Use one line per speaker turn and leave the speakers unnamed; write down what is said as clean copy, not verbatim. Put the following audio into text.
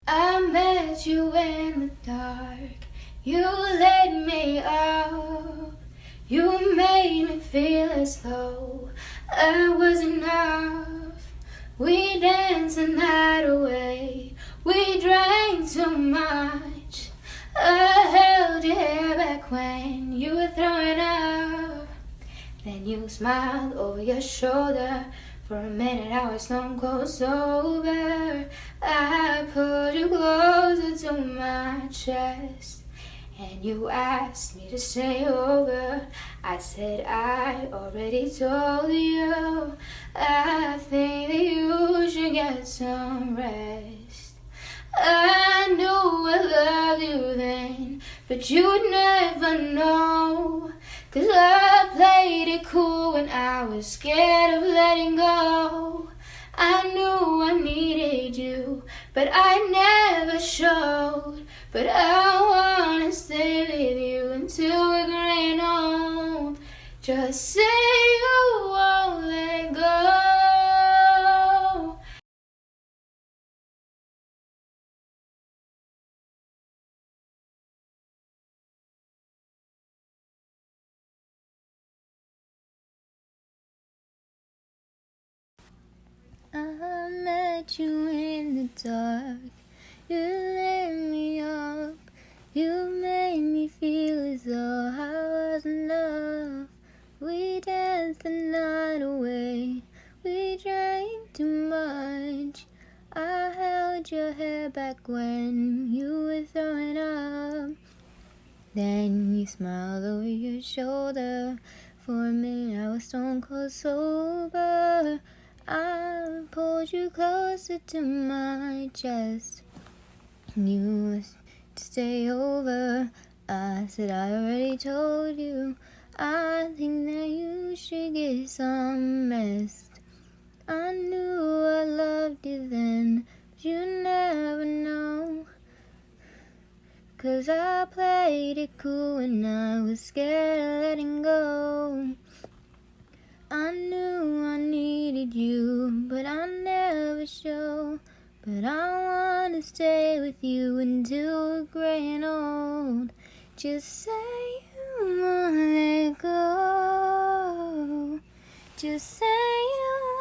I met you in the dark, you lit me up. You made me feel as though I was enough. We danced the night away, we drank too much. I held your hair back when you were throwing up. Then you smiled over your shoulder. For a minute I was stone cold sober. I pulled you closer to my chest, and you asked me to stay over. I said I already told you. I think that you should get some rest. I knew I loved you then, but you'd never know. 'Cause I played it cool when I was scared of letting go. I knew I needed you, but I never showed. But I wanna stay with you until we're growing old. Just say you won't let go. I met you in the dark, you lit me up. You made me feel as though I was enough. We danced the night away, we drank too much. I held your hair back when you were throwing up. Then you smiled over your shoulder. For a minute I was stone cold sober. I pulled you closer to my chest. You asked to stay over. I said I already told you. I think that you should get some rest. I knew I loved you then, but you never know. 'Cause I played it cool when I was scared of letting go. I knew I needed you, but I never show. But I wanna stay with you until we're gray and old. Just say you won't let go. Just say you